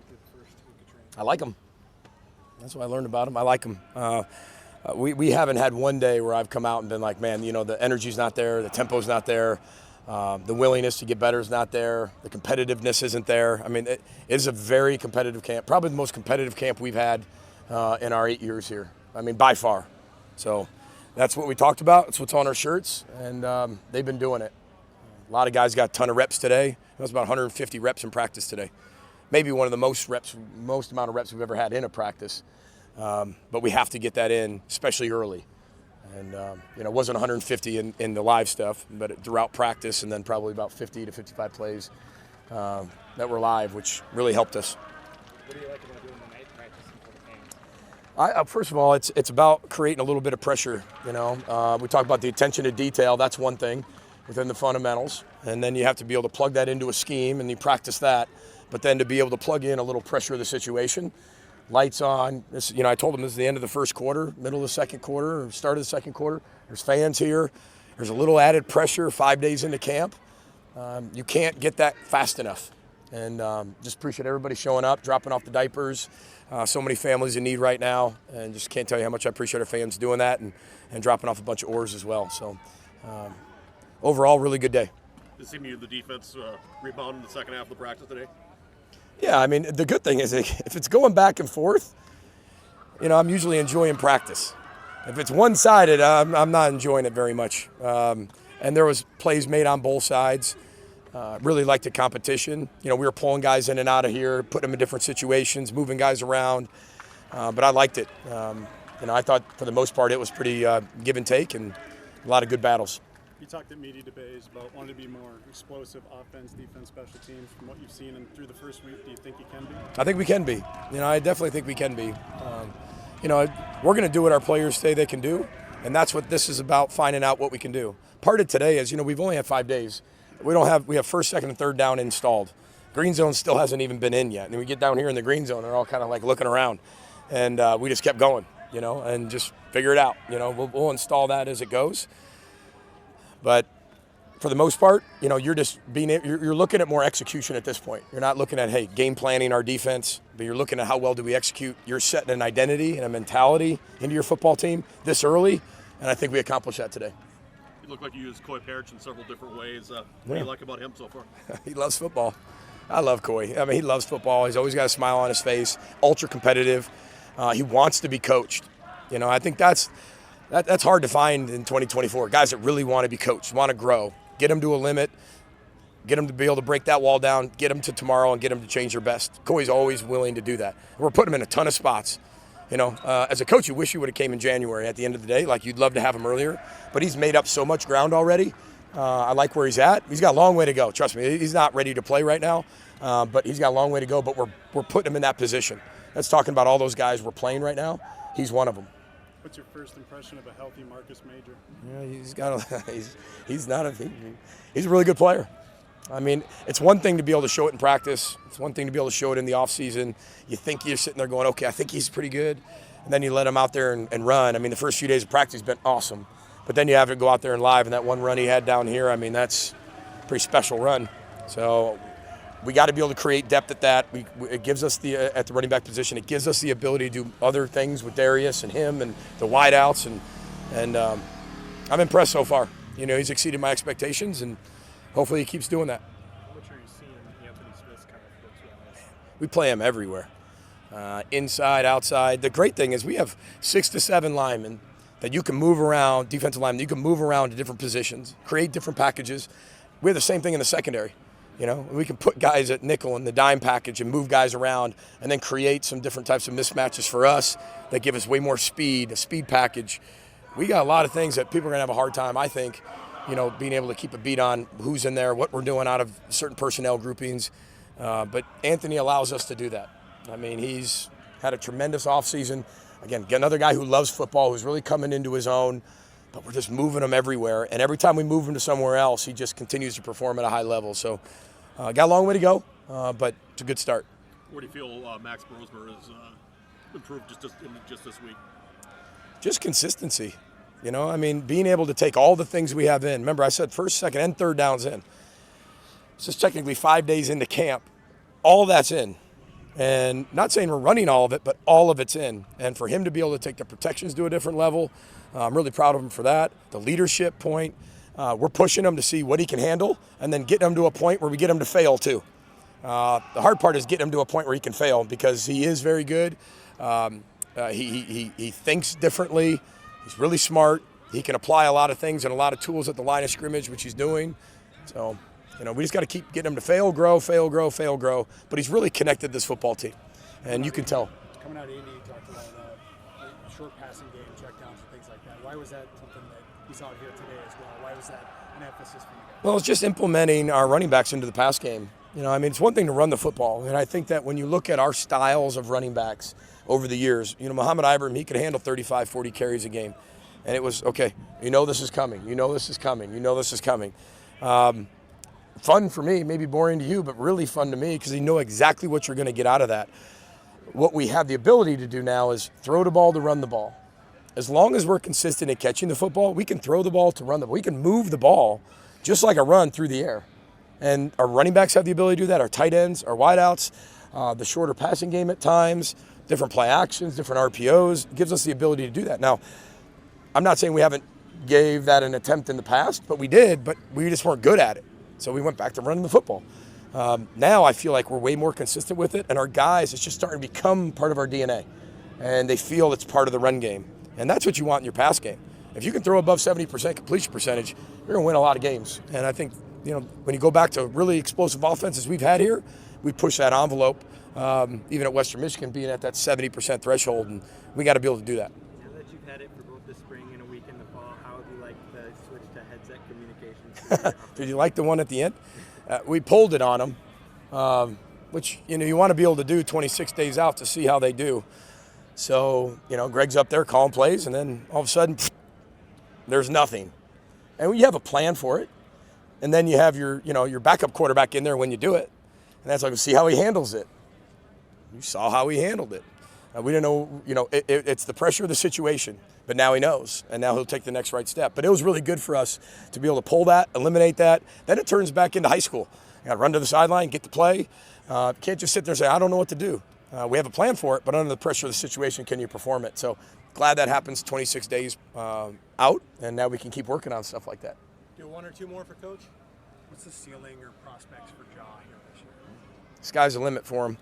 through the first week of training? I like them. That's what I learned about them. I like them. We haven't had one day where I've come out and been like, man, the energy's not there, the tempo's not there, the willingness to get better is not there, the competitiveness isn't there. I mean, it is a very competitive camp, probably the most competitive camp we've had in our 8 years here. I mean, by far. So that's what we talked about. It's what's on our shirts, and they've been doing it. A lot of guys got a ton of reps today. It was about 150 reps in practice today. Maybe one of the most amount of reps we've ever had in a practice. But we have to get that in, especially early. And, it wasn't 150 in the live stuff, but throughout practice, and then probably about 50 to 55 plays that were live, which really helped us. What do you like about doing the night practice before the game? First of all, it's about creating a little bit of pressure. We talk about the attention to detail. That's one thing within the fundamentals. And then you have to be able to plug that into a scheme, and you practice that. But then to be able to plug in a little pressure of the situation. Lights on. I told them this is the end of the first quarter, middle of the second quarter, or start of the second quarter. There's fans here. There's a little added pressure 5 days into camp. You can't get that fast enough. And just appreciate everybody showing up, dropping off the diapers. So many families in need right now. And just can't tell you how much I appreciate our fans doing that and dropping off a bunch of oars as well. So overall, really good day. It seemed the defense rebounded in the second half of the practice today. Yeah, I mean, the good thing is if it's going back and forth, I'm usually enjoying practice. If it's one-sided, I'm not enjoying it very much. And there was plays made on both sides. Really liked the competition. We were pulling guys in and out of here, putting them in different situations, moving guys around. But I liked it. I thought for the most part it was pretty give and take and a lot of good battles. You talked at media debates about wanting to be more explosive offense, defense, special teams. From what you've seen and through the first week, do you think you can be? I think we can be. I definitely think we can be. We're going to do what our players say they can do, and that's what this is about, finding out what we can do. Part of today is, we've only had 5 days. We have first, second, and third down installed. Green zone still hasn't even been in yet. And we get down here in the green zone, they're all kind of like looking around. And we just kept going, and just figure it out. We'll install that as it goes. But for the most part, you're just you're looking at more execution at this point. You're not looking at, hey, game planning our defense, but you're looking at how well do we execute. You're setting an identity and a mentality into your football team this early, and I think we accomplished that today. You look like you used Coy Parrish in several different ways. What do you like about him so far? He loves football. I love Coy. I mean, he loves football. He's always got a smile on his face, ultra competitive. He wants to be coached. I think that's hard to find in 2024. Guys that really want to be coached, want to grow, get them to a limit, get them to be able to break that wall down, get them to tomorrow and get them to change their best. Coy's always willing to do that. We're putting him in a ton of spots. As a coach, you wish you would have came in January at the end of the day. Like, you'd love to have him earlier, but he's made up so much ground already. I like where he's at. He's got a long way to go. Trust me, he's not ready to play right now, but he's got a long way to go, but we're putting him in that position. That's talking about all those guys we're playing right now. He's one of them. What's your first impression of a healthy Marcus Major? Yeah, he's a really good player. I mean, it's one thing to be able to show it in practice. It's one thing to be able to show it in the offseason. You think you're sitting there going, okay, I think he's pretty good. And then you let him out there and run. I mean, the first few days of practice has been awesome. But then you have to go out there and live, and that one run he had down here, I mean, that's a pretty special run. So we got to be able to create depth at that. It gives us at the running back position, it gives us the ability to do other things with Darius and him and the wideouts. And I'm impressed so far. He's exceeded my expectations, and hopefully he keeps doing that. How much are you seeing Anthony Smith's kind of fits? We play him everywhere, inside, outside. The great thing is we have 6 to 7 linemen that you can move around, defensive linemen, you can move around to different positions, create different packages. We have the same thing in the secondary. We can put guys at nickel in the dime package and move guys around and then create some different types of mismatches for us that give us way more speed, a speed package. We got a lot of things that people are going to have a hard time, I think, being able to keep a beat on who's in there, what we're doing out of certain personnel groupings. But Anthony allows us to do that. I mean, he's had a tremendous offseason. Again, another guy who loves football, who's really coming into his own. But we're just moving him everywhere. And every time we move him to somewhere else, he just continues to perform at a high level. So got a long way to go, but it's a good start. Where do you feel Max Brosmer has improved just this week? Just consistency. I mean, being able to take all the things we have in. Remember, I said first, second, and third downs in. It's just technically 5 days into camp. All that's in. And not saying we're running all of it, but all of it's in. And for him to be able to take the protections to a different level, I'm really proud of him for that. The leadership point, we're pushing him to see what he can handle and then getting him to a point where we get him to fail too. The hard part is getting him to a point where he can fail because he is very good. He thinks differently. He's really smart. He can apply a lot of things and a lot of tools at the line of scrimmage, which he's doing. So, we just got to keep getting him to fail, grow, fail, grow, fail, grow. But he's really connected this football team, and you can tell. Coming out of Indy, you talked about short passing game, checkdowns, and things like that. Why was that something that you saw here today as well? Why was that an emphasis for you guys? Well, it's just implementing our running backs into the pass game. It's one thing to run the football, and I think that when you look at our styles of running backs over the years, Muhammad Ibrahim, he could handle 35, 40 carries a game. And it was, okay, this is coming. This is coming. This is coming. Fun for me, maybe boring to you, but really fun to me because you know exactly what you're going to get out of that. What we have the ability to do now is throw the ball to run the ball. As long as we're consistent in catching the football, we can throw the ball to run the ball. We can move the ball just like a run through the air. And our running backs have the ability to do that, our tight ends, our wideouts, the shorter passing game at times, different play actions, different RPOs. It gives us the ability to do that. Now, I'm not saying we haven't gave that an attempt in the past, but we did, but we just weren't good at it. So we went back to running the football. Now I feel like we're way more consistent with it, and our guys, it's just starting to become part of our DNA. And they feel it's part of the run game. And that's what you want in your pass game. If you can throw above 70% completion percentage, you're going to win a lot of games. And I think, when you go back to really explosive offenses we've had here, we push that envelope, even at Western Michigan being at that 70% threshold, and we got to be able to do that. Now that you've had it for both the spring and a week in the fall, how have you liked the switch to headset communications? Did you like the one at the end? We pulled it on them, which, you want to be able to do 26 days out to see how they do. So, Greg's up there calling plays, and then all of a sudden, there's nothing. And you have a plan for it. And then you have your backup quarterback in there when you do it. And that's like, see how he handles it. You saw how he handled it. We didn't know, it's the pressure of the situation. But now he knows, and now he'll take the next right step. But it was really good for us to be able to pull that, eliminate that. Then it turns back into high school. You got to run to the sideline, get the play. Can't just sit there and say, I don't know what to do. We have a plan for it, but under the pressure of the situation, can you perform it? So glad that happens 26 days out, and now we can keep working on stuff like that. Do one or two more for Coach? What's the ceiling or prospects for Ja here this year? Sky's the limit for him.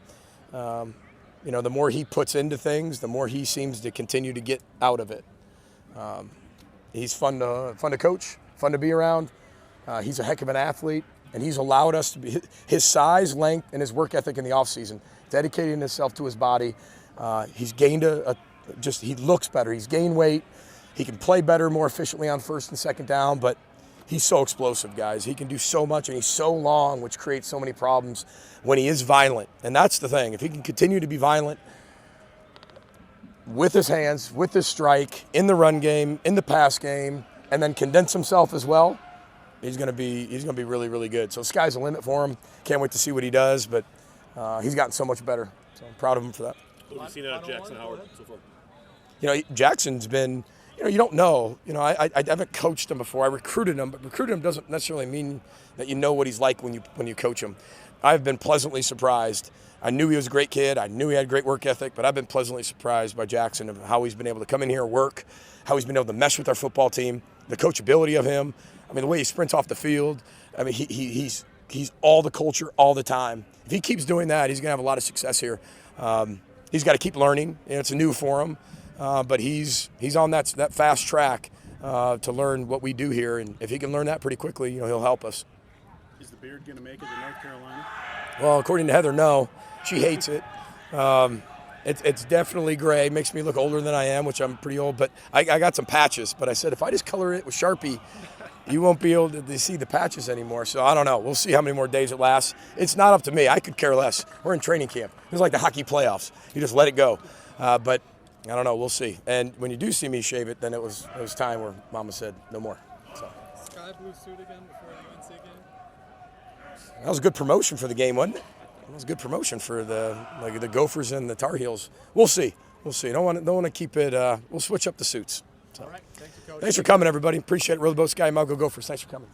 The more he puts into things, the more he seems to continue to get out of it. He's fun to coach, fun to be around. He's a heck of an athlete, and he's allowed us to be his size, length, and his work ethic in the offseason, dedicating himself to his body. He's gained he looks better. He's gained weight. He can play better, more efficiently on first and second down, but he's so explosive, guys. He can do so much, and he's so long, which creates so many problems when he is violent. And that's the thing. If he can continue to be violent with his hands, with his strike, in the run game, in the pass game, and then condense himself as well, he's going to be really, really good. So sky's the limit for him. Can't wait to see what he does, but he's gotten so much better. So I'm proud of him for that. What have you seen out of Jackson Howard so far? Jackson's been, you don't know. I haven't coached him before. I recruited him, but recruiting him doesn't necessarily mean that you know what he's like when you coach him. I've been pleasantly surprised. I knew he was a great kid. I knew he had great work ethic, but I've been pleasantly surprised by Jackson of how he's been able to come in here, work, how he's been able to mesh with our football team, the coachability of him. The way he sprints off the field. He's all the culture all the time. If he keeps doing that, he's going to have a lot of success here. He's got to keep learning. It's new for him. But he's on that fast track to learn what we do here, and if he can learn that pretty quickly, he'll help us. Is the beard going to make it to North Carolina? Well, according to Heather, no. She hates it. It's definitely gray. Makes me look older than I am, which I'm pretty old. But I got some patches. But I said if I just color it with Sharpie, you won't be able to see the patches anymore. So I don't know. We'll see how many more days it lasts. It's not up to me. I could care less. We're in training camp. It's like the hockey playoffs. You just let it go. But I don't know. We'll see. And when you do see me shave it, then it was time where Mama said no more. So. Sky blue suit again before the UNC game? That was a good promotion for the game, wasn't it? It was a good promotion for the Gophers and the Tar Heels. We'll see. Don't want to keep it. We'll switch up the suits. So. All right. Thank you, Coach. Thanks for coming, everybody. Appreciate it. Row the boat, Sky, Mal, go Gophers. Thanks for coming.